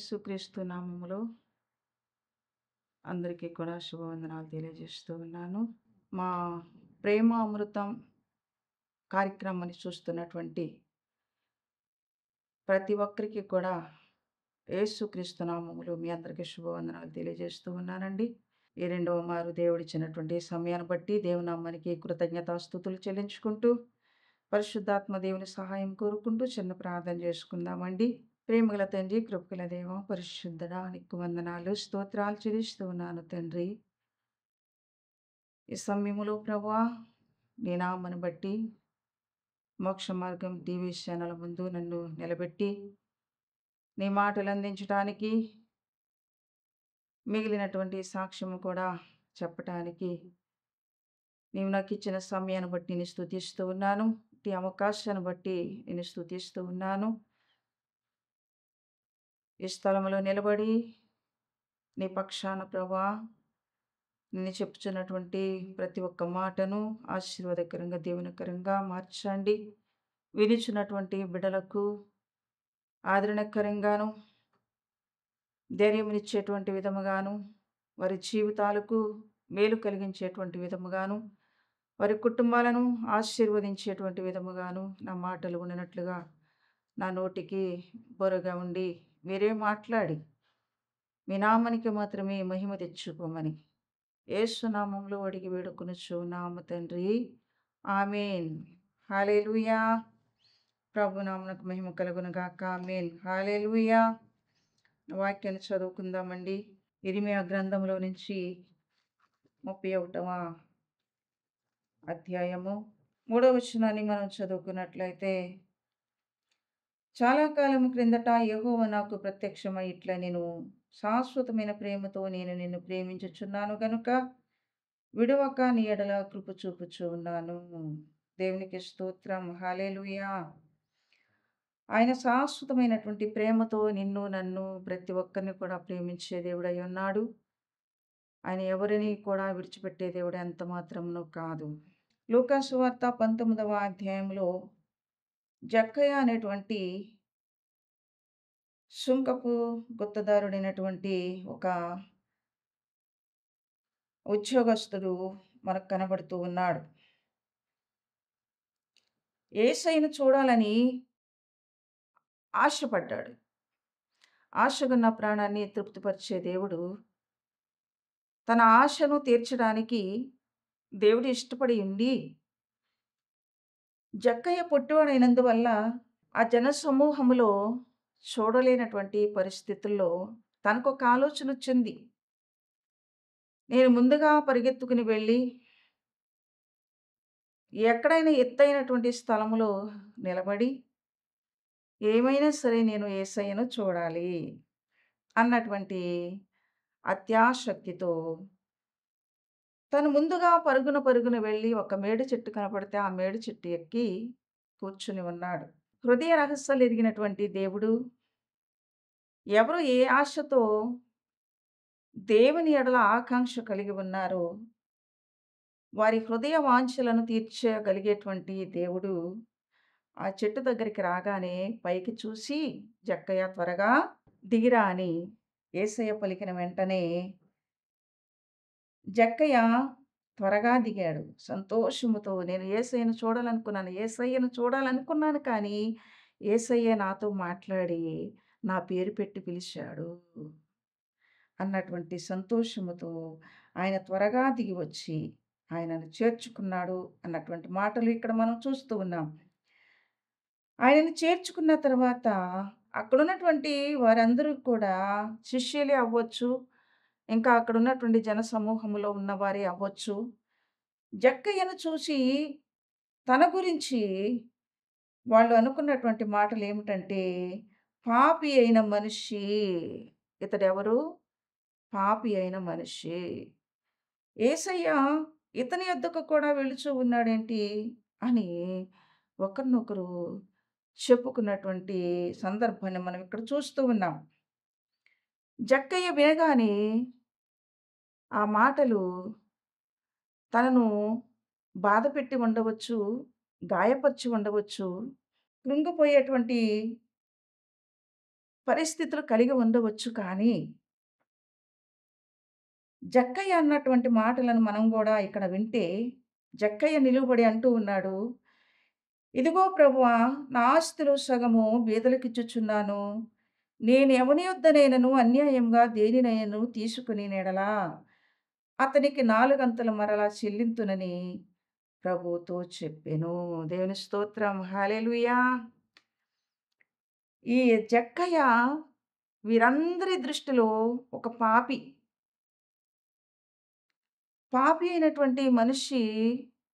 యేసుక్రీస్తు నామములో అందరికీ కూడా శుభవందనాలు తెలియజేస్తూ ఉన్నాను. మా ప్రేమ అమృతం కార్యక్రమాన్ని చూస్తున్నటువంటి ప్రతి ఒక్కరికి కూడా యేసుక్రీస్తు నామములో మీ అందరికీ శుభవందనాలు తెలియజేస్తూ ఉన్నానండి. ఈ రెండవ మారు దేవుడిచ్చినటువంటి సమయాన్ని బట్టి దేవుని నామానికి కృతజ్ఞతాస్తుతులు చెల్లించుకుంటూ, పరిశుద్ధాత్మ దేవుని సహాయం కోరుకుంటూ చిన్న ప్రార్థన చేసుకుందామండి. ప్రేమగల తండ్రి, కృపగల దేవ, పరిశుద్ధుడా, నీకు వందనాలు, స్తోత్రాలు చెల్లిస్తూ ఉన్నాను తండ్రి. ఈ సమయములో ప్రభువా, నీ నామమును బట్టి మోక్ష మార్గం టీవీ ఛానల్ ముందు నన్ను నిలబెట్టి నీ మాటలు అందించడానికి, మిగిలినటువంటి సాక్ష్యము కూడా చెప్పటానికి నీవు నాకు ఇచ్చిన సమయాన్ని బట్టి నేను స్తుతిస్తూ ఉన్నాను. ఈ అవకాశాన్ని బట్టి నేను స్తుతిస్తూ ఉన్నాను. ఈ స్థలంలో నిలబడి నీ పక్షాన ప్రభువా, నేను చెప్పుచున్నటువంటి ప్రతి ఒక్క మాటను ఆశీర్వాదకరంగా, దీవెనకరంగా మార్చండి. వినిచున్నటువంటి బిడ్డలకు ఆదరణకరంగాను, ధైర్యమునిచ్చేటువంటి విధముగాను, వారి జీవితాలకు మేలు కలిగించేటువంటి విధముగాను, వారి కుటుంబాలను ఆశీర్వదించేటువంటి విధముగాను నా మాటలు ఉండినట్లుగా నా నోటికి బొరగా ఉండి మీరే మాట్లాడి మీ నామానికి మాత్రమే మహిమ తెచ్చుకోమని యేసు నామములో అడిగి వేడుకొనుచు నామ తండ్రి, ఆమేన్. హల్లెలూయా. ప్రభు నామమునకు మహిమ కలుగును గాక. ఆమేన్. హల్లెలూయా. వాక్యాన్ని చదువుకుందామండి. ఇర్మీయా గ్రంథంలో నుంచి 31వ అధ్యాయము 3వ వచనాన్ని మనం చదువుకున్నట్లయితే, చాలా కాలం క్రిందట యెహోవా నాకు ప్రత్యక్షమై ఇట్లా నేను శాశ్వతమైన ప్రేమతో నేను నిన్ను ప్రేమించుచున్నాను గనుక విడువక నీ ఎడల కృప చూపుచూ ఉన్నాను. దేవునికి స్తోత్రం. హల్లెలూయా. ఆయన శాశ్వతమైనటువంటి ప్రేమతో నిన్ను, నన్ను, ప్రతి ఒక్కరిని కూడా ప్రేమించే దేవుడై ఉన్నాడు. ఆయన ఎవరిని కూడా విడిచిపెట్టే దేవుడు ఎంత మాత్రమును కాదు. లూకా సువార్త 19వ అధ్యాయంలో జక్కయ్య అనేటువంటి సుంకపు గుత్తదారుడైనటువంటి ఒక ఉద్యోగస్తుడు మనకు కనబడుతూ ఉన్నాడు. యేసయ్యను చూడాలని ఆశపడ్డాడు. ఆశగున్న ప్రాణాన్ని తృప్తిపరిచే దేవుడు తన ఆశను తీర్చడానికి దేవుడు ఇష్టపడి ఉండి, జక్కయ్య పొట్టివాడైనందువల్ల ఆ జన సమూహములో చూడలేనటువంటి పరిస్థితుల్లో తనకొక ఆలోచన వచ్చింది. నేను ముందుగా పరిగెత్తుకుని వెళ్ళి ఎక్కడైనా ఎత్తైనటువంటి స్థలములో నిలబడి ఏమైనా సరే నేను యేసయ్యను చూడాలి అన్నటువంటి అత్యాసక్తితో తను ముందుగా పరుగున వెళ్ళి ఒక మేడి చెట్టు కనపడితే ఆ మేడి చెట్టు ఎక్కి కూర్చుని ఉన్నాడు. హృదయ రహస్యాలు ఎరిగినటువంటి దేవుడు, ఎవరు ఏ ఆశతో దేవుని ఎడల ఆకాంక్ష కలిగి ఉన్నారో వారి హృదయ వాంఛలను తీర్చగలిగేటువంటి దేవుడు ఆ చెట్టు దగ్గరికి రాగానే పైకి చూసి, జక్కయ్య త్వరగా దిగిరా అని యేసయ్య పలికిన వెంటనే జక్కయ్య త్వరగా దిగాడు. సంతోషముతో నేను యేసయ్యను చూడాలనుకున్నాను కానీ యేసయ్య నాతో మాట్లాడి నా పేరు పెట్టి పిలిచాడు అన్నటువంటి సంతోషముతో ఆయన త్వరగా దిగి వచ్చి ఆయనను చేర్చుకున్నాడు అన్నటువంటి మాటలు ఇక్కడ మనం చూస్తూ ఉన్నాం. ఆయనను చేర్చుకున్న తర్వాత అక్కడున్నటువంటి వారందరూ కూడా శిష్యులే అవ్వచ్చు, ఇంకా అక్కడున్నటువంటి జనసమూహంలో ఉన్నవారే అవ్వచ్చు. జక్కయ్యను చూసి తన గురించి వాళ్ళు అనుకున్నటువంటి మాటలేమిటంటే, పాపి అయిన మనిషి. ఇతడెవరు? పాపి అయిన మనిషి. యేసయ్య ఇతని యొద్దకు కూడా వెళుచూ ఉన్నాడేంటి అని ఒకరినొకరు చెప్పుకున్నటువంటి సందర్భాన్ని మనం ఇక్కడ చూస్తూ ఉన్నాం. జక్కయ్య వినగానే ఆ మాటలు తనను బాధపెట్టి ఉండవచ్చు, గాయపరిచి ఉండవచ్చు, కృంగిపోయేటువంటి పరిస్థితులు కలిగి ఉండవచ్చు కానీ, జక్కయ్య అన్నటువంటి మాటలను మనం గూడా ఇక్కడ వింటే, జక్కయ్య నిలువబడి అంటూ ఉన్నాడు, ఇదిగో ప్రభువా! నా ఆస్తులు సగము బీదలకిచ్చుచున్నాను. నేను ఎవని యొద్దనైనను అన్యాయంగా దేనినైనను తీసుకొనిన యెడల అతనికి నాలుగంతలు మరలా చెల్లింతునని ప్రభువుతో చెప్పెను. దేవుని స్తోత్రం. హల్లెలూయా! ఈ జక్కయ్య వీరందరి దృష్టిలో ఒక పాపి. పాపి అయినటువంటి మనిషి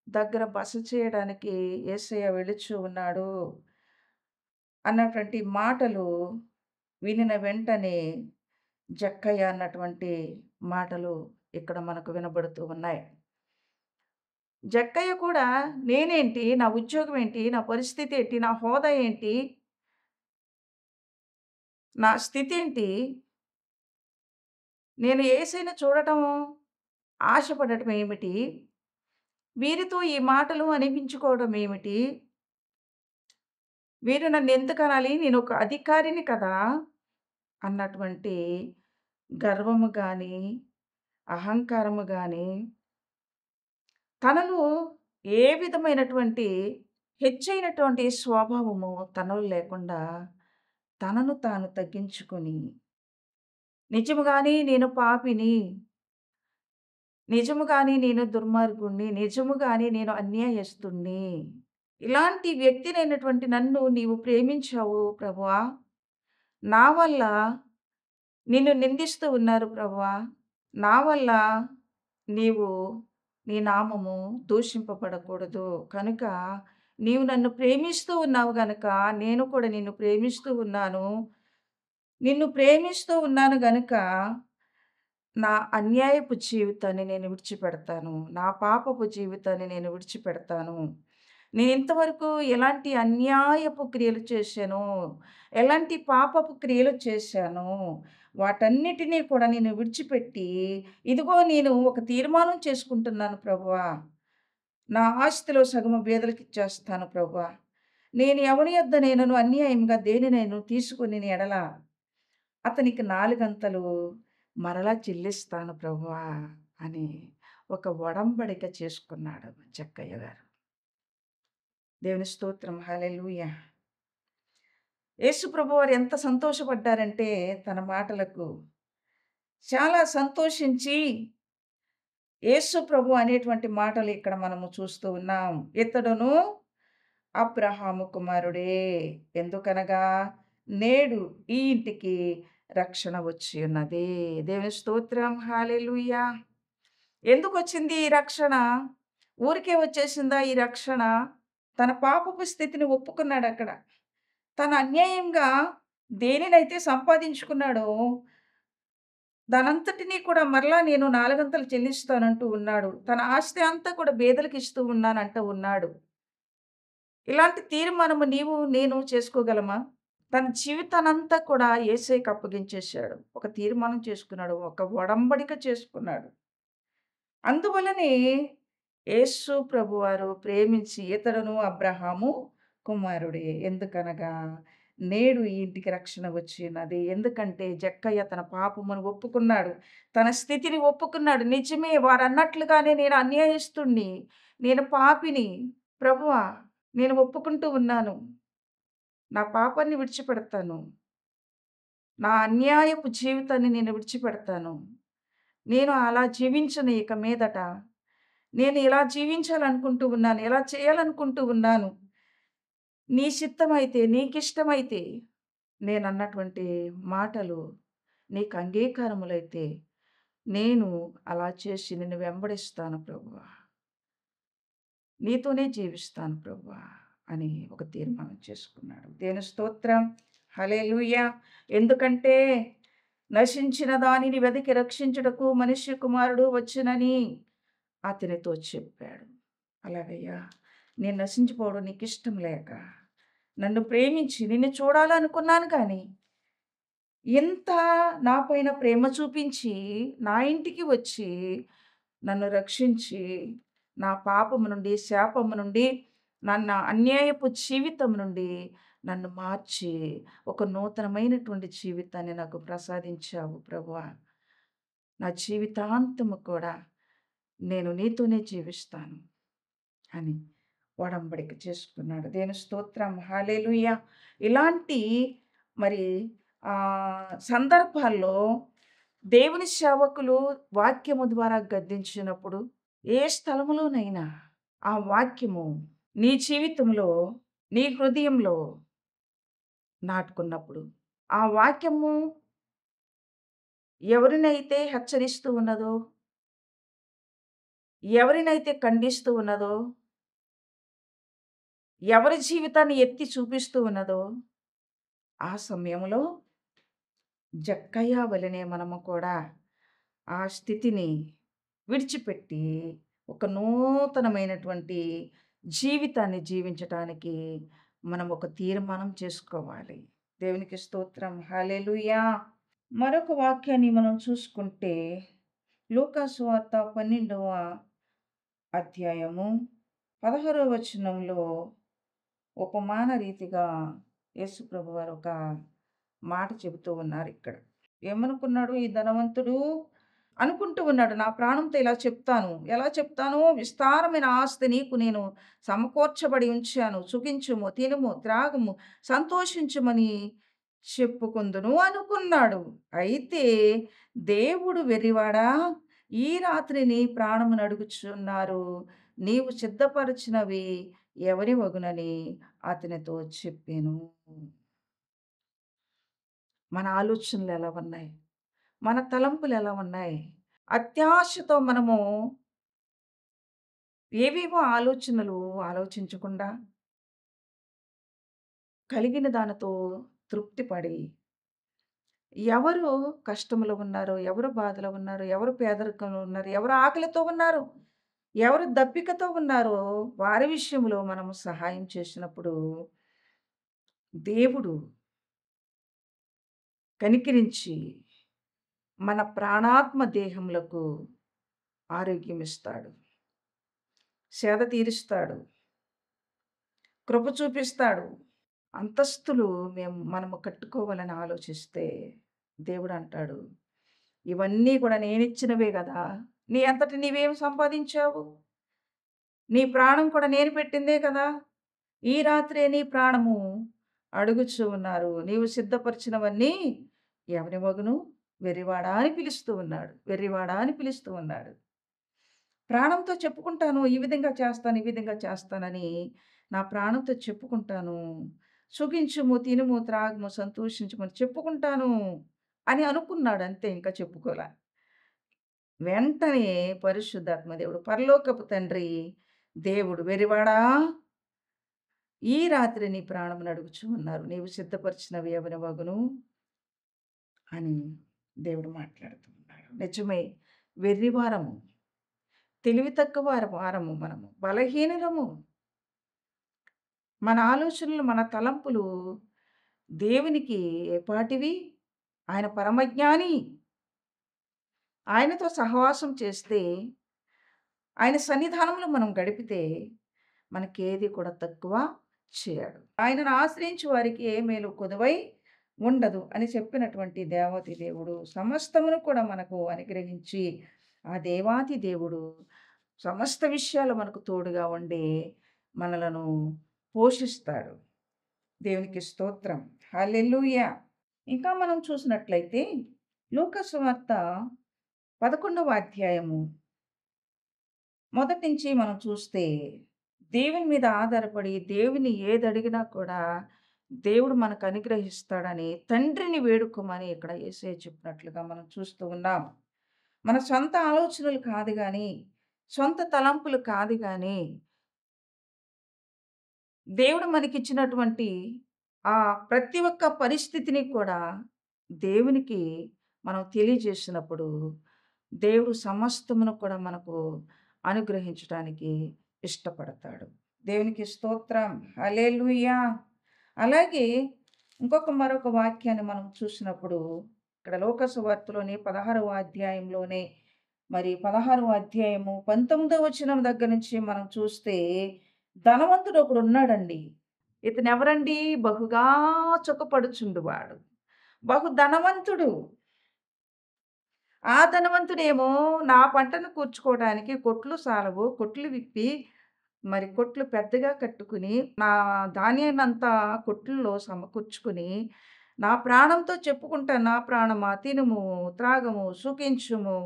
దగ్గర బస చేయడానికి యేసయ్య వెలుచు ఉన్నాడు అన్నటువంటి మాటలు వినిన వెంటనే జక్కయ్య అన్నటువంటి మాటలు ఇక్కడ మనకు వినబడుతూ ఉన్నాయి. జక్కయ్య కూడా నేనేంటి? నా ఉద్యోగం ఏంటి? నా పరిస్థితి ఏంటి? నా హోదా ఏంటి? నా స్థితేంటి? నేను యేసయ్యని చూడటం, ఆశపడటం ఏమిటి? వీరితో ఈ మాటలు అనిపించుకోవడం ఏమిటి? వీరు నన్నెందుకనాలి? నేనొక అధికారిని కదా! అన్నటువంటి గర్వము గాని, అహంకారము గాని, తనలో ఏ విధమైనటువంటి హెచ్చైనటువంటి స్వభావము తనలో లేకుండా, తనను తాను తగ్గించుకొని, నిజముగానే నేను పాపిని, నిజముగానే నేను దుర్మార్గుడిని, నిజముగానే నేను అన్యాయస్తుడిని. ఇలాంటి వ్యక్తినైనటువంటి నన్ను నీవు ప్రేమించావు ప్రభువా! నా వల్ల నిన్ను నిందిస్తూ ఉన్నారు ప్రభువా! నా వల్ల నీవు నీ నామము దూషింపబడకూడదు. కనుక నీవు నన్ను ప్రేమిస్తూ ఉన్నావు గనక నేను కూడా నిన్ను ప్రేమిస్తూ ఉన్నాను. నిన్ను ప్రేమిస్తూ ఉన్నాను గనుక నా అన్యాయపు జీవితాన్ని నేను విడిచిపెడతాను. నా పాపపు జీవితాన్ని నేను విడిచిపెడతాను. నేనింతవరకు ఎలాంటి అన్యాయపు క్రియలు చేశానో, ఎలాంటి పాపపు క్రియలు చేశానో, వాటన్నిటిని కూడా నేను విడిచిపెట్టి, ఇదిగో నేను ఒక తీర్మానం చేసుకుంటున్నాను ప్రభువా! నా ఆస్తిలో సగము బీదలకిచ్చేస్తాను ప్రభువా! నేను ఎవని యొద్దనైనను అన్యాయంగా దేనినైనను తీసుకొనిన యెడల అతనికి నాలుగంతలు మరలా చెల్లిస్తాను ప్రభువా! అని ఒక ఒడంబడిక చేసుకున్నాడు జక్కయ్య గారు. దేవుని స్తోత్రం. హల్లెలూయా! యేసు ప్రభువారు ఎంత సంతోషపడ్డారంటే తన మాటలకు, చాలా సంతోషించి యేసు ప్రభు అనేటువంటి మాటలు ఇక్కడ మనము చూస్తూ ఉన్నాం. ఇతడును అబ్రహాము కుమారుడే. ఎందుకనగా నేడు ఈ ఇంటికి రక్షణ వచ్చి ఉన్నది. దేవుని స్తోత్రం. హల్లెలూయా! ఎందుకొచ్చింది ఈ రక్షణ? ఊరికే వచ్చేసిందా ఈ రక్షణ? తన పాపపు స్థితిని ఒప్పుకున్నాడక్కడ. తను అన్యాయంగా దేనినైతే సంపాదించుకున్నాడో, దానంతటిని కూడా మరలా నేను నాలుగంతలు చెల్లిస్తానంటూ ఉన్నాడు. తన ఆస్తి అంతా కూడా బీదలకిస్తూ ఉన్నానంటూ ఉన్నాడు. ఇలాంటి తీర్మానము నీవు, నేను చేసుకోగలమా? తన జీవితానంతా కూడా యేసయ్యకి అప్పగించేశాడు. ఒక తీర్మానం చేసుకున్నాడు. ఒక ఒడంబడిక చేసుకున్నాడు. అందువలనే యేసు ప్రభువారు ప్రేమించి ఇతడును అబ్రహాము కుమారుడే. ఎందుకనగా నేడు ఈ ఇంటికి రక్షణ వచ్చి ఉన్నది. ఎందుకంటే జక్కయ్య తన పాపమును ఒప్పుకున్నాడు. తన స్థితిని ఒప్పుకున్నాడు. నిజమే వారన్నట్లుగానే నేను అన్యాయస్తుడిని. నేను పాపిని. ప్రభువా! నేను ఒప్పుకుంటూ ఉన్నాను. నా పాపాన్ని విడిచిపెడతాను. నా అన్యాయపు జీవితాన్ని నేను విడిచిపెడతాను. నేను అలా జీవించను ఇక మీదట. నేను ఇలా జీవించాలనుకుంటూ ఉన్నాను. ఇలా చేయాలనుకుంటూ ఉన్నాను. నీ చిత్తమైతే, నీకిష్టమైతే నేనన్నటువంటి మాటలు నీకు అంగీకారములైతే నేను అలా చేసి నిన్ను వెంబడిస్తాను ప్రభువా! నీతోనే జీవిస్తాను ప్రభువా! అని ఒక తీర్మానం చేసుకున్నాడు. దేవుని స్తోత్రం. హల్లెలూయా! ఎందుకంటే నశించిన దానిని వెదికి రక్షించుటకు మనుష్య కుమారుడు వచ్చునని అతనితో చెప్పాడు. అలాగయ్యా! నేను నశించిపోవడం నీకిష్టం లేక, నన్ను ప్రేమించి నిన్ను చూడాలనుకున్నాను కానీ, ఇంత నా పైన ప్రేమ చూపించి, నా ఇంటికి వచ్చి, నన్ను రక్షించి, నా పాపము నుండి, శాపము నుండి, నన్ను అన్యాయపు జీవితం నుండి నన్ను మార్చి ఒక నూతనమైనటువంటి జీవితాన్ని నాకు ప్రసాదించావు ప్రభువా. నా జీవితాంతము కూడా నేను నీతోనే జీవిస్తాను అని ఒడంబడిక చేసుకున్నాడు. దేవుని స్తోత్రం. హల్లెలూయా! ఇలాంటి మరి సందర్భాల్లో దేవుని సేవకులు వాక్యము ద్వారా గద్దించినప్పుడు, ఏ స్థలములోనైనా ఆ వాక్యము నీ జీవితంలో, నీ హృదయంలో నాటుకున్నప్పుడు, ఆ వాక్యము ఎవరినైతే హెచ్చరిస్తూ ఉన్నదో, ఎవరినైతే ఖండిస్తూ ఉన్నదో, ఎవరి జీవితాన్ని ఎత్తి చూపిస్తూ ఉన్నదో, ఆ సమయంలో జక్కయ్య వలెనే మనము కూడా ఆ స్థితిని విడిచిపెట్టి, ఒక నూతనమైనటువంటి జీవితాన్ని జీవించటానికి మనం ఒక తీర్మానం చేసుకోవాలి. దేవునికి స్తోత్రం. హల్లెలూయా! మరొక వాక్యాన్ని మనం చూసుకుంటే, లూకా సువార్త 12వ అధ్యాయము 16వ వచనంలో ఉపమాన రీతిగా యేసు ప్రభువారు ఒక మాట చెబుతూ ఉన్నారిక్కడ. ఏమనుకున్నాడు ఈ ధనవంతుడు? అనుకుంటూ ఉన్నాడు, నా ప్రాణంతో ఇలా చెప్తాను. ఎలా చెప్తాను? విస్తారమైన ఆస్తి నీకు నేను సమకూర్చబడి ఉంచాను. సుఖించుము, తినుము, త్రాగుము, సంతోషించుమని చెప్పుకుందును అనుకున్నాడు. అయితే దేవుడు వెర్రివాడా, ఈ రాత్రి నీ ప్రాణమును అడుగుచున్నారు. నీవు సిద్ధపరచినవి ఎవరి వగునని అతనితో చెప్పెను. మన ఆలోచనలు ఎలా ఉన్నాయి? మన తలంపులు ఎలా ఉన్నాయి? అత్యాశతో మనము ఏవేవో ఆలోచనలు ఆలోచించకుండా, కలిగిన దానితో తృప్తి పడి, ఎవరు కష్టంలో ఉన్నారో, ఎవరు బాధలో ఉన్నారో, ఎవరు పేదరికంలో ఉన్నారు, ఎవరు ఆకలితో ఉన్నారు, ఎవరు దప్పికతో ఉన్నారో, వారి విషయంలో మనము సహాయం చేసినప్పుడు, దేవుడు కనికరించి మన ప్రాణాత్మ దేహములకు ఆరోగ్యమిస్తాడు. సేద తీరుస్తాడు. కృప చూపిస్తాడు. అంతస్తులు మనము కట్టుకోవాలని ఆలోచిస్తే దేవుడంటాడు, ఇవన్నీ కూడా నేనిచ్చినవే గదా! నీ అంతట నీవేమి సంపాదించావు? నీ ప్రాణం కూడా నేను పెట్టిందే కదా! ఈ రాత్రే నీ ప్రాణము అడుగుచూ ఉన్నారు. నీవు సిద్ధపరిచినవన్నీ ఎవరి మగును? వెర్రివాడా అని పిలుస్తూ ఉన్నాడు. వెర్రివాడా అని పిలుస్తూ ఉన్నాడు. ప్రాణంతో చెప్పుకుంటాను. ఈ విధంగా చేస్తాను, ఈ విధంగా చేస్తానని నా ప్రాణంతో చెప్పుకుంటాను. సుఖించుము, తినుము, త్రాగుము, సంతోషించుమని చెప్పుకుంటాను అని అనుకున్నాడు అంతే, ఇంకా చెప్పుకోలా. వెంటనే పరిశుద్ధాత్మ దేవుడు, పరలోకపు తండ్రి దేవుడు, వెర్రివాడా, ఈ రాత్రి నీ ప్రాణమును అడుగుచూ ఉన్నారు. నీవు సిద్ధపరిచినవి ఎవరి వగును అని దేవుడు మాట్లాడుతూ ఉన్నాడు. నిజమే, వెర్రివారము, తెలివి తక్కువ వారము మనము, బలహీనులము. మన ఆలోచనలు, మన తలంపులు దేవునికి ఏపాటివి? ఆయన పరమజ్ఞాని. ఆయనతో సహవాసం చేస్తే, ఆయన సన్నిధానంలో మనం గడిపితే, మనకేది కూడా తక్కువ చేయడు. ఆయనను ఆశ్రయించు వారికి ఏ మేలు కొదువై ఉండదు అని చెప్పినటువంటి దేవాతి దేవుడు సమస్తమును కూడా మనకు అనుగ్రహించి, ఆ దేవాతి దేవుడు సమస్త విషయాలు మనకు తోడుగా ఉండి మనలను పోషిస్తాడు. దేవునికి స్తోత్రం. హల్లెలూయా! ఇంకా మనం చూసినట్లయితే లూకా సువార్త 11వ అధ్యాయము మొదటి నుంచి మనం చూస్తే, దేవుని మీద ఆధారపడి దేవుని ఏదడిగినా కూడా దేవుడు మనకు అనుగ్రహిస్తాడని తండ్రిని వేడుకోమని ఇక్కడ యేసయ్య చెప్పినట్లుగా మనం చూస్తూ ఉన్నాం. మన సొంత ఆలోచనలు కాదు గానీ, సొంత తలంపులు కాదు గానీ, దేవుడు మనకిచ్చినటువంటి ఆ ప్రతి ఒక్క పరిస్థితిని కూడా దేవునికి మనం తెలియజేసినప్పుడు, దేవుడు సమస్తమును కూడా మనకు అనుగ్రహించటానికి ఇష్టపడతాడు. దేవునికి స్తోత్రం. హల్లెలూయా! అలాగే మరొక వాక్యాన్ని మనం చూసినప్పుడు, ఇక్కడ లోక సువార్తలోని 16వ అధ్యాయంలోనే, మరి 16వ అధ్యాయము 19వ వచనం దగ్గర నుంచి మనం చూస్తే, ధనవంతుడు ఒకడున్నాడండి. ఇతనెవరండి? బహుగా చుక్కపడుచుండువాడు. బహు ధనవంతుడు. ఆ ధనవంతుడేమో నా పంటను కూర్చుకోవడానికి కొట్లు సాలవు. కొట్లు విప్పి మరి కొట్లు పెద్దగా కట్టుకుని, నా ధాన్యాన్నంతా కొట్లులో సమకూర్చుకుని, నా ప్రాణంతో చెప్పుకుంటాను, నా ప్రాణమా తినుము, త్రాగము, సుఖించుము.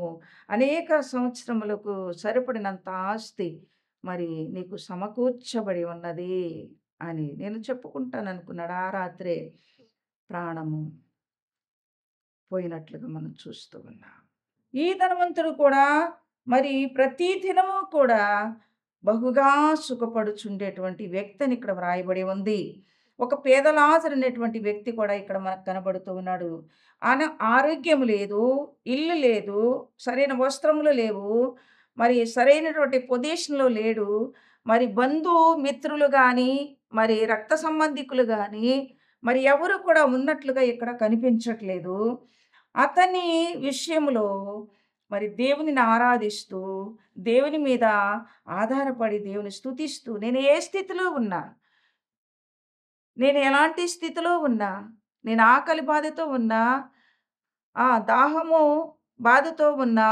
అనేక సంవత్సరములకు సరిపడినంత ఆస్తి మరి నీకు సమకూర్చబడి ఉన్నది అని నేను చెప్పుకుంటాననుకున్నాడు. ఆ రాత్రే ప్రాణము పోయినట్లుగా మనం చూస్తూ ఉన్నాం. ఈ ధనవంతుడు కూడా మరి ప్రతి దినము కూడా బహుగా సుఖపడుచుండేటువంటి వ్యక్తి అని ఇక్కడ వ్రాయబడి ఉంది. ఒక పేద లాజరు అనేటువంటి వ్యక్తి కూడా ఇక్కడ మనకు కనబడుతూ ఉన్నాడు. ఆరోగ్యం లేదు, ఇల్లు లేదు, సరైన వస్త్రములు లేవు, మరి సరైనటువంటి పొజిషన్‌లో లేడు. మరి మిత్రులు గాని, మరి రక్త సంబంధికులు గాని, మరి ఎవరు కూడా ఉన్నట్లుగా ఇక్కడ కనిపించట్లేదు. అతని విషయంలో మరి దేవునిని ఆరాధిస్తూ, దేవుని మీద ఆధారపడి, దేవుని స్తుతిస్తూ, నేను ఏ స్థితిలో ఉన్నా, నేను ఎలాంటి స్థితిలో ఉన్నా, నేను ఆకలి బాధతో ఉన్నా, దాహము బాధతో ఉన్నా,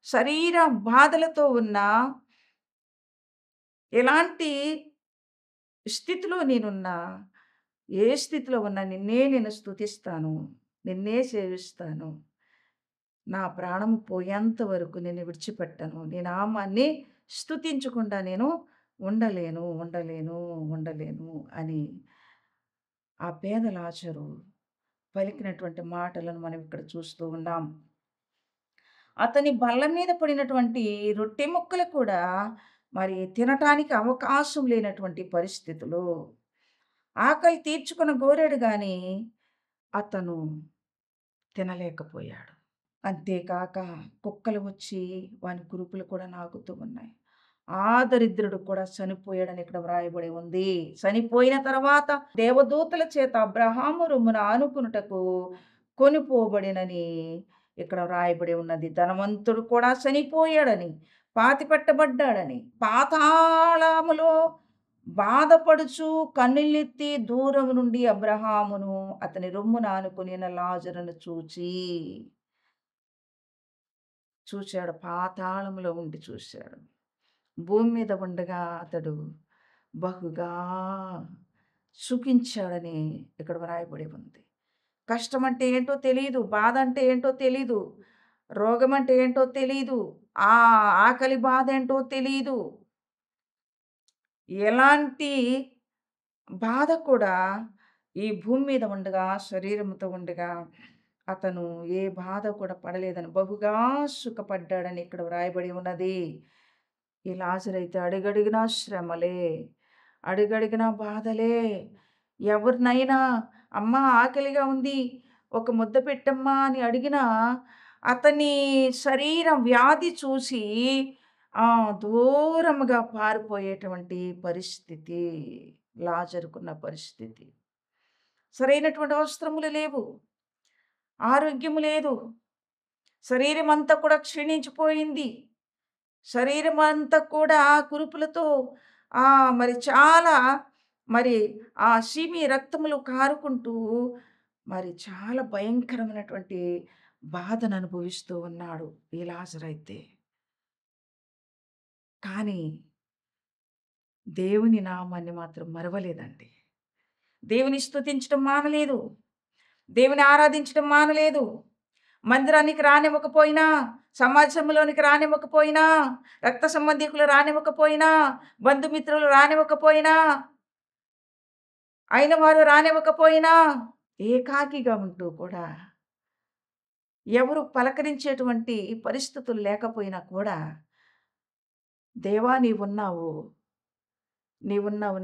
శరీర బాధలతో ఉన్నా, ఎలాంటి స్థితిలో నేనున్నా, ఏ స్థితిలో ఉన్నా నేను స్తుతిస్తాను. నిన్నే సేవిస్తాను. నా ప్రాణము పోయేంత వరకు నిన్ను విడిచిపెట్టను. నీ నామాన్ని స్తుతించకుండా నేను ఉండలేను అని ఆ పేద లాజరు పలికినటువంటి మాటలను మనం ఇక్కడ చూస్తూ ఉన్నాం. అతని బల్ల మీద పడినటువంటి రొట్టె ముక్కలు కూడా మరి తినటానికి అవకాశం లేనటువంటి పరిస్థితులు. ఆకలి తీర్చుకున గోరాడు గానీ అతను తినలేకపోయాడు. అంతేకాక కుక్కలు వచ్చి వాని కురుపులు కూడా నాకుతూ ఉన్నాయి. ఆ దరిద్రుడు కూడా చనిపోయాడని ఇక్కడ వ్రాయబడి ఉంది. చనిపోయిన తర్వాత దేవదూతల చేత అబ్రహాము రొమ్మున ఆనుకునుటకు కొనిపోబడినని ఇక్కడ వ్రాయబడి ఉన్నది. ధనవంతుడు కూడా చనిపోయాడని, పాతిపెట్టబడ్డాడని, పాతాళములో బాధపడుచు కన్నులెత్తి దూరం నుండి అబ్రహామును అతని రొమ్మున ఆనుకొనిన లాజరును చూశాడు. పాతాళంలో ఉండి చూశాడు. భూమి మీద ఉండగా అతడు బహుగా సుఖించాడని ఇక్కడ వ్రాయబడి ఉంది. కష్టం అంటే ఏంటో తెలీదు. బాధ అంటే ఏంటో తెలీదు. రోగం అంటే ఏంటో తెలీదు. ఆ ఆకలి బాధ ఏంటో తెలీదు. ఎలాంటి బాధ కూడా ఈ భూమి మీద ఉండగా, శరీరంతో ఉండగా అతను ఏ బాధ కూడా పడలేదని బహుగా సుఖపడ్డాడని ఇక్కడ వ్రాయబడి ఉన్నది. ఈ లాజరైతే అడుగడుగునా శ్రమలే, అడుగడుగునా బాధలే. ఎవరినైనా అమ్మా ఆకలిగా ఉంది, ఒక ముద్ద పెట్టమ్మా అని అడిగినా అతని శరీరం వ్యాధి చూసి దూరముగా పారిపోయేటువంటి పరిస్థితి లాజరుకున్న పరిస్థితి. సరైనటువంటి వస్త్రములు లేవు, ఆరోగ్యము లేదు, శరీరం అంతా కూడా క్షీణించిపోయింది. శరీరం అంతా కూడా కురుపులతో మరి చాలా మరి ఆ సీమి రక్తములు కారుకుంటూ మరి చాలా భయంకరమైనటువంటి బాధను అనుభవిస్తూ ఉన్నాడు ఈ లాజరైతే. కానీ దేవుని నామాన్ని మాత్రం మరవలేదండి. దేవుని స్తుతించడం మానలేదు. దేవుని ఆరాధించడం మానలేదు. మందిరానికి రానివ్వకపోయినా, సమాజంలోనికి రానివ్వకపోయినా, రక్త సంబంధికులు రానివ్వకపోయినా, బంధుమిత్రులు రానివ్వకపోయినా, అయిన వారు రానివ్వకపోయినా, ఏకాకిగా ఉంటూ కూడా ఎవరు పలకరించేటువంటి పరిస్థితులు లేకపోయినా కూడా, దేవా నీవున్నావు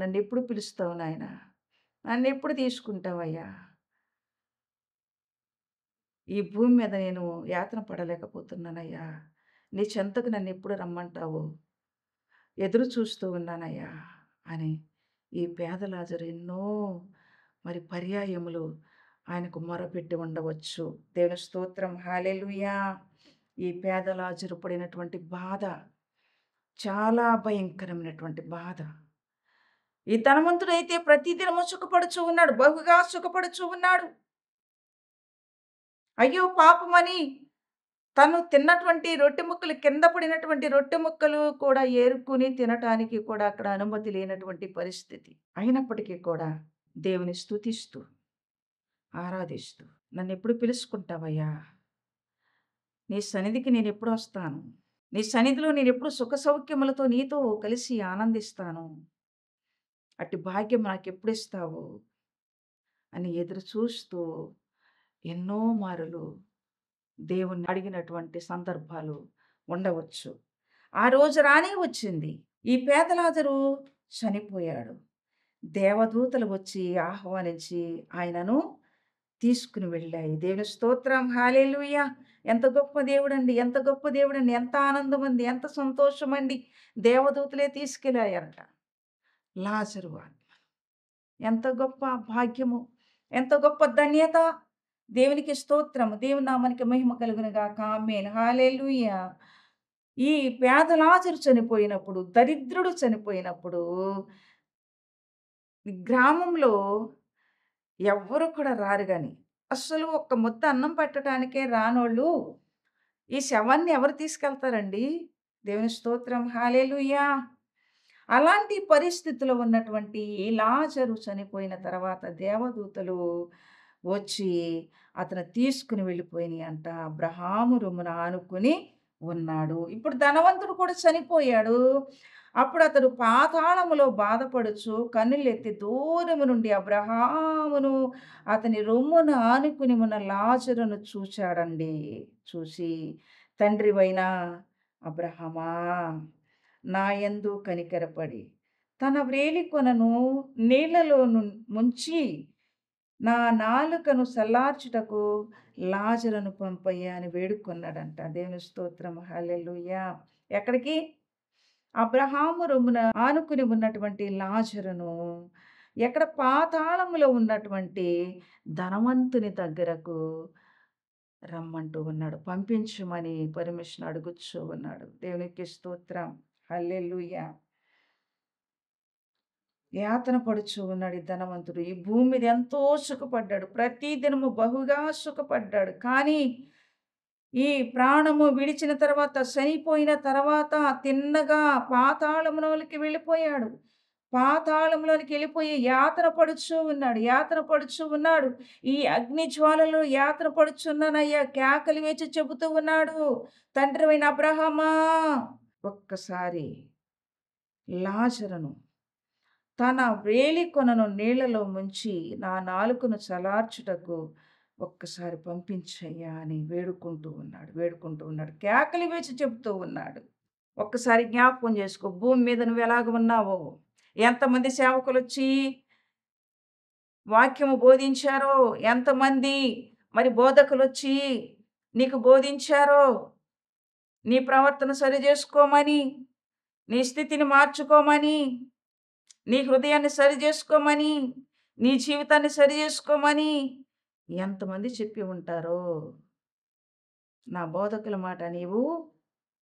నన్నెప్పుడు పిలుస్తావు నాయనా? నన్నెప్పుడు తీసుకుంటావయ్యా? ఈ భూమి మీద నేను యాతన పడలేకపోతున్నానయ్యా. నీ చెంతకు నన్నెప్పుడు రమ్మంటావు? ఎదురు చూస్తూ ఉన్నానయ్యా అని ఈ పేద లాజరు ఎన్నో మరి పర్యాయములు ఆయనకు మొరపెట్టి ఉండవచ్చు. దేవుని స్తోత్రం, హల్లెలూయా! ఈ పేద లాజరు పడినటువంటి బాధ చాలా భయంకరమైనటువంటి బాధ. ఈ ధనవంతుడైతే ప్రతిదినము సుఖపడుచు ఉన్నాడు. బహుగా సుఖపడుచు ఉన్నాడు. అయ్యో పాపమని తను తిన్నటువంటి రొట్టె ముక్కలు కింద పడినటువంటి రొట్టె ముక్కలు కూడా ఏరుకుని తినటానికి కూడా అక్కడ అనుమతి లేనటువంటి పరిస్థితి. అయినప్పటికీ కూడా దేవుని స్తుతిస్తూ, ఆరాధిస్తూ, నన్నెప్పుడు పిలుసుకుంటావయ్యా? నీ సన్నిధికి నేనెప్పుడు వస్తాను? నీ సన్నిధిలో నేనెప్పుడు సుఖ సౌఖ్యములతో నీతో కలిసి ఆనందిస్తాను? అట్టి భాగ్యం నాకెప్పుడిస్తావు? అని ఎదురు చూస్తూ ఎన్నో మారులు దేవుణ్ణి అడిగినటువంటి సందర్భాలు ఉండవచ్చు. ఆ రోజు రానే వచ్చింది. ఈ పేద లాజరు చనిపోయాడు. దేవదూతలు వచ్చి ఆహ్వానించి ఆయనను తీసుకుని వెళ్ళాయి. దేవుని స్తోత్రం, హల్లెలూయా! ఎంత గొప్ప దేవుడండి! ఎంత గొప్ప దేవుడండి! ఎంత ఆనందమండి! ఎంత సంతోషమండి! దేవదూతలే తీసుకెళ్ళాయంట లాజరు ఆత్మ. ఎంత గొప్ప భాగ్యము! ఎంత గొప్ప ధన్యత! దేవునికి స్తోత్రము. దేవుని నామానికి మహిమ కలుగును గాక. ఆమేన్. హల్లెలూయా! ఈ పేద లాజరు చనిపోయినప్పుడు, దరిద్రుడు చనిపోయినప్పుడు ఈ గ్రామంలో ఎవ్వరు కూడా రారు గాని, అస్సలు ఒక్క ముద్ద అన్నం పెట్టడానికే రానోళ్ళు ఈ శవాన్ని ఎవరు తీసుకెళ్తారండి? దేవుని స్తోత్రం, హల్లెలూయా! అలాంటి పరిస్థితిలో ఉన్నటువంటి ఈ లాజరు చనిపోయిన తర్వాత దేవదూతలు వచ్చి అతను తీసుకుని వెళ్ళిపోయినాయంట. అబ్రహాము రొమ్మున ఆనుకుని ఉన్నాడు. ఇప్పుడు ధనవంతుడు కూడా చనిపోయాడు. అప్పుడు అతడు పాతాళములో బాధపడుచు కన్నులెత్తి దూరము నుండి అబ్రహామును అతని రొమ్మున ఆనుకుని ఉన్న లాజరును చూచాడండి. చూసి, తండ్రివైన అబ్రహామా, నా యందు కనికరపడి తన వ్రేలికొనను నీళ్లలో ముంచి నా నాలుకను సల్లార్చుటకు లాజరును పంపయ్యా అని వేడుకొన్నాడంట. దేవుని స్తోత్రం, హల్లెలూయా! ఎక్కడికి? అబ్రహాము రొమ్మున ఆనుకుని ఉన్నటువంటి లాజరును ఎక్కడ? పాతాళములో ఉన్నటువంటి ధనవంతుని దగ్గరకు రమ్మంటూ ఉన్నాడు. పంపించమని పర్మిషన్ అడుగుచూ ఉన్నాడు. దేవునికి స్తోత్రం, హల్లెలూయా! యాతన పడుచూ ఉన్నాడు ఈ ధనవంతుడు. ఈ భూమి మీద ఎంతో సుఖపడ్డాడు. ప్రతి దినము బహుగా సుఖపడ్డాడు. కానీ ఈ ప్రాణము విడిచిన తర్వాత, చనిపోయిన తర్వాత తిన్నగా పాతాళంలోనికి వెళ్ళిపోయాడు. పాతాళంలోనికి వెళ్ళిపోయి యాతన పడుచూ ఉన్నాడు. యాతన పడుచూ ఉన్నాడు. ఈ అగ్ని జ్వాలలో యాతన పడుచున్నానయ్యా, కేకలు వేచి చెబుతూ ఉన్నాడు. తండ్రివైన అబ్రహామా, ఒక్కసారి లాజరును తన వేలికొనను నీళ్లలో ముంచి నా నాలుకను చలార్చుటకు ఒక్కసారి పంపించయ్యా అని వేడుకుంటూ ఉన్నాడు. కేకలు వేసి చెబుతూ ఉన్నాడు. ఒక్కసారి జ్ఞాపకం చేసుకో, భూమి మీద నువ్వు ఎలాగ ఉన్నావో, ఎంతమంది సేవకులొచ్చి వాక్యము బోధించారో, ఎంతమంది మరి బోధకులొచ్చి నీకు బోధించారో, నీ ప్రవర్తన సరి చేసుకోమని, నీ స్థితిని మార్చుకోమని, నీ హృదయాన్ని సరి చేసుకోమని, నీ జీవితాన్ని సరి చేసుకోమని ఎంతమంది చెప్పి ఉంటారో, నా బోధకుల మాట నీవు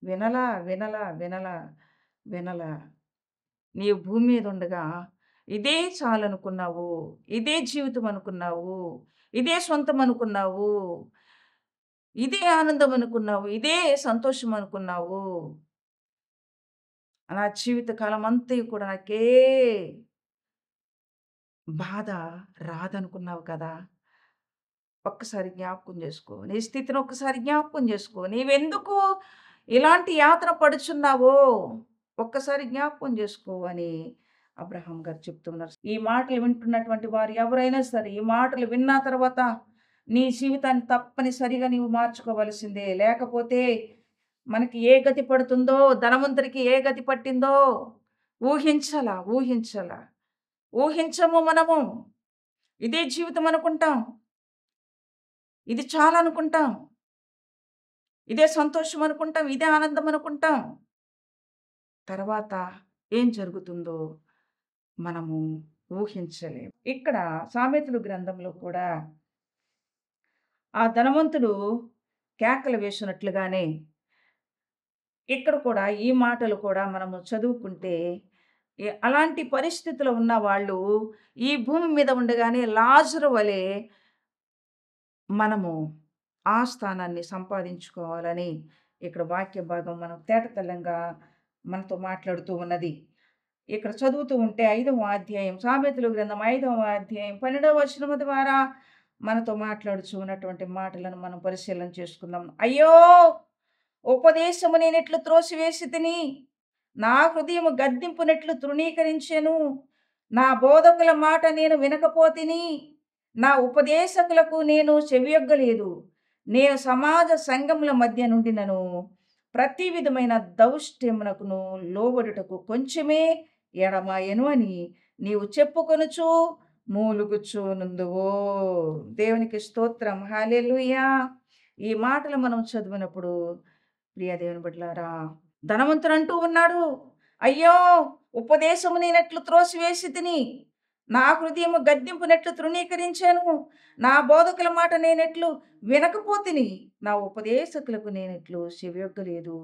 వినలా, వినలా, వినలా, వినలా. నీవు భూమి మీద ఉండగా ఇదే చాలనుకున్నావు, ఇదే జీవితం అనుకున్నావు, ఇదే సొంతం అనుకున్నావు, ఇదే ఆనందం అనుకున్నావు, ఇదే సంతోషం అనుకున్నావు. నా జీవిత కాలం అంతా కూడా నాకే బాధ రాదనుకున్నావు కదా! ఒక్కసారి జ్ఞాపకం చేసుకో. నీ స్థితిని ఒక్కసారి జ్ఞాపకం చేసుకో. నీవెందుకు ఇలాంటి యాతన పడుచున్నావో ఒక్కసారి జ్ఞాపకం చేసుకో అని అబ్రహాం గారు చెప్తున్నారు. ఈ మాటలు వింటున్నటువంటి వారు ఎవరైనా సరే, ఈ మాటలు విన్న తర్వాత నీ జీవితాన్ని తప్పనిసరిగా నీవు మార్చుకోవలసిందే. లేకపోతే మనకి ఏ గతి పడుతుందో, ధనవంతుడికి ఏ గతి పట్టిందో ఊహించలా. ఊహించము మనము. ఇదే జీవితం అనుకుంటాం. ఇది చాలనుకుంటాం. ఇదే సంతోషం అనుకుంటాం. ఇదే ఆనందం అనుకుంటాం. తర్వాత ఏం జరుగుతుందో మనము ఊహించలేము. ఇక్కడ సామెతలు గ్రంథంలో కూడా ఆ ధనవంతుడు కేకలు వేసినట్లుగానే ఇక్కడ కూడా ఈ మాటలు కూడా మనము చదువుకుంటే అలాంటి పరిస్థితిలో ఉన్న వాళ్ళు ఈ భూమి మీద ఉండగానే లాజరు వలె మనము ఆ స్థానాన్ని సంపాదించుకోవాలని ఇక్కడ వాక్య భాగం మనం తేటతెల్లంగా మనతో మాట్లాడుతూ ఉన్నది. ఇక్కడ చదువుతూ ఉంటే 5వ అధ్యాయం సామెతల గ్రంథం 5వ అధ్యాయం 12వ వచనము ద్వారా మనతో మాట్లాడుచూ ఉన్నటువంటి మాటలను మనం పరిశీలన చేసుకుందాం. అయ్యో! ఉపదేశము నేనెట్లు త్రోసివేసితిని. నా హృదయము గద్దింపునెట్లు తృణీకరించెను. నా బోధకుల మాట నేను వినకపోతిని. నా ఉపదేశకులకు నేను చెవియొగ్గలేదు. నేను సమాజ సంఘముల మధ్య నుండినను ప్రతి విధమైన దౌష్ట్యమునకును లోబడుటకు కొంచెమే ఎడమాయెను అని నీవు చెప్పుకొనుచు మూలుగుచునుందువో. దేవునికి స్తోత్రం. హల్లెలూయా! ఈ మాటలు మనం చదివినప్పుడు ప్రియ దేవుని బిడ్డలారా, ధనవంతుడు అంటూ ఉన్నాడు, అయ్యో! ఉపదేశము నేనెట్లు త్రోసివేసితిని. నా హృదయము గద్దింపునెట్లు తృణీకరించాను. నా బోధకుల మాట నేనెట్లు వినకపోతిని. నా ఉపదేశకులకు నేనెట్లు చెవియొగ్గలేదు.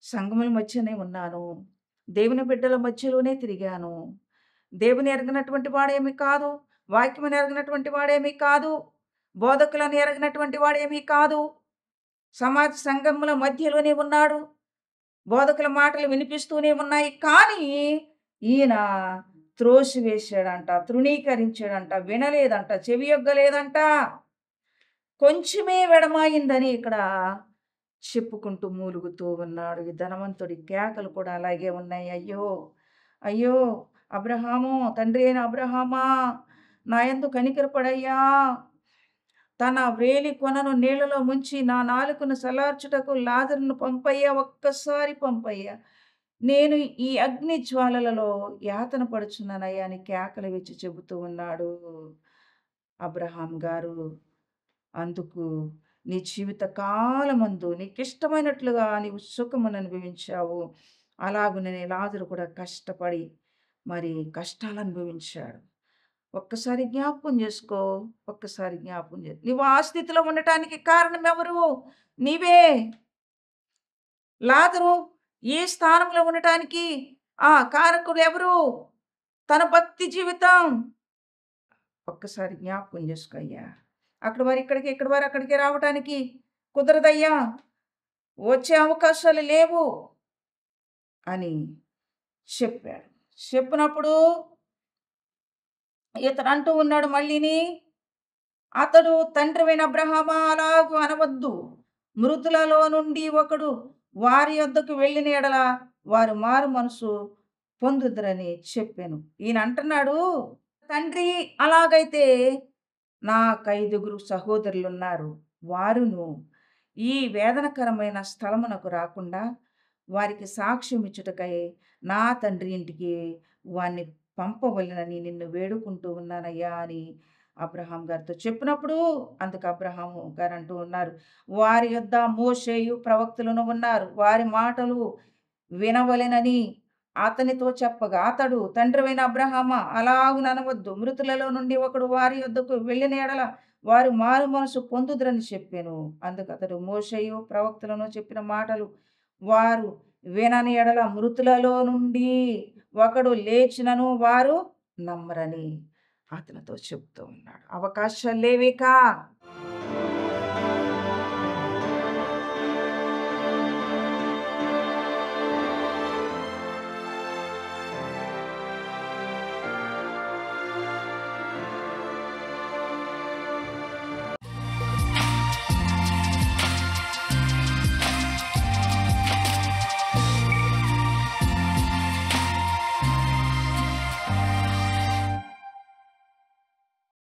సంఘముల మధ్యనే ఉన్నాను. దేవుని బిడ్డల మధ్యలోనే తిరిగాను. దేవుని ఎరగనటువంటి వాడేమీ కాదు. వాక్యమును ఎరగనటువంటి వాడేమీ కాదు. బోధకులను ఎరగనటువంటి వాడేమీ కాదు. సమాజ సంఘముల మధ్యలోనే ఉన్నాడు. బోధకుల మాటలు వినిపిస్తూనే ఉన్నాయి. కానీ ఈయన త్రోసివేశాడంట, తృణీకరించాడంట, వినలేదంట, చెవియొగ్గలేదంట. కొంచెమే వెడమాయిందని ఇక్కడ చెప్పుకుంటూ మూలుగుతూ ఉన్నాడు. ఈ ధనవంతుడి కేకలు కూడా అలాగే ఉన్నాయి. అయ్యో! అయ్యో! అబ్రహాము, తండ్రి అయిన అబ్రహామా, నా యందు కనికరపడయ్యా. తన వ్రేలి కొనను నీళ్లలో ముంచి నా నాలుకను సలార్చుటకు లాజరును పంపయ్యా, ఒక్కసారి పంపయ్యా. నేను ఈ అగ్ని జ్వాలలలో యాతన పడుచున్నానయ్యా అని కేకలు వెచ్చి చెబుతూ ఉన్నాడు అబ్రహాం గారు. అందుకు నీ జీవిత కాలమందు నీకిష్టమైనట్లుగా నీవు సుఖమును అనుభవించావు. అలాగుననే లాజరు కూడా కష్టపడి మరి కష్టాలు అనుభవించాడు. ఒక్కసారి జ్ఞాపకం చేసుకో. ఒక్కసారి జ్ఞాపకం నువ్వు ఆ స్థితిలో ఉండటానికి కారణం ఎవరు? నీవే. లాజరు ఈ స్థానంలో ఉండటానికి కారకులు ఎవరు? తన భక్తి జీవితం. ఒక్కసారి జ్ఞాపకం చేసుకో అయ్యా. అక్కడి వారు ఇక్కడికి, ఇక్కడి వారు అక్కడికి రావటానికి కుదరదయ్యా. వచ్చే అవకాశాలు లేవు అని చెప్పాడు. చెప్పినప్పుడు ఇతడు అంటూ ఉన్నాడు మళ్ళీని, అతడు తండ్రివైన అబ్రహామా అలాగు అనవద్దు. మృతులలో నుండి ఒకడు వారి యొద్దకు వెళ్ళిన ఎడల వారు మారు మనసు పొందుదురని చెప్పాను. ఈయన అంటున్నాడు, తండ్రి అలాగైతే నాకు 5గురు సహోదరులున్నారు. వారును ఈ వేదనకరమైన స్థలమునకు రాకుండా వారికి సాక్ష్యం ఇచ్చుటకై నా తండ్రి ఇంటికి వారిని పంపవలెనని నిన్ను వేడుకుంటూ ఉన్నానయ్యా అని అబ్రహాం గారితో చెప్పినప్పుడు అందుకు అబ్రహాము గారు అంటూ ఉన్నారు, వారి యొద్ద మోషేయు ప్రవక్తలను ఉన్నారు. వారి మాటలు వినవలెనని అతనితో చెప్పగా అతడు, తండ్రివైన అబ్రహామా అలాగుననవద్దు. మృతులలో నుండి ఒకడు వారి యొద్దకు వెళ్ళిన ఎడల వారు మారు మనసు పొందుదురని చెప్పాను. అందుకు అతడు మోషేయు ప్రవక్తలను చెప్పిన మాటలు వారు వినని ఎడల మృతులలో నుండి ఒకడు లేచినను వారు నమ్మరని అతనితో చెప్తూ ఉన్నాడు. అవకాశాలు లేవిక.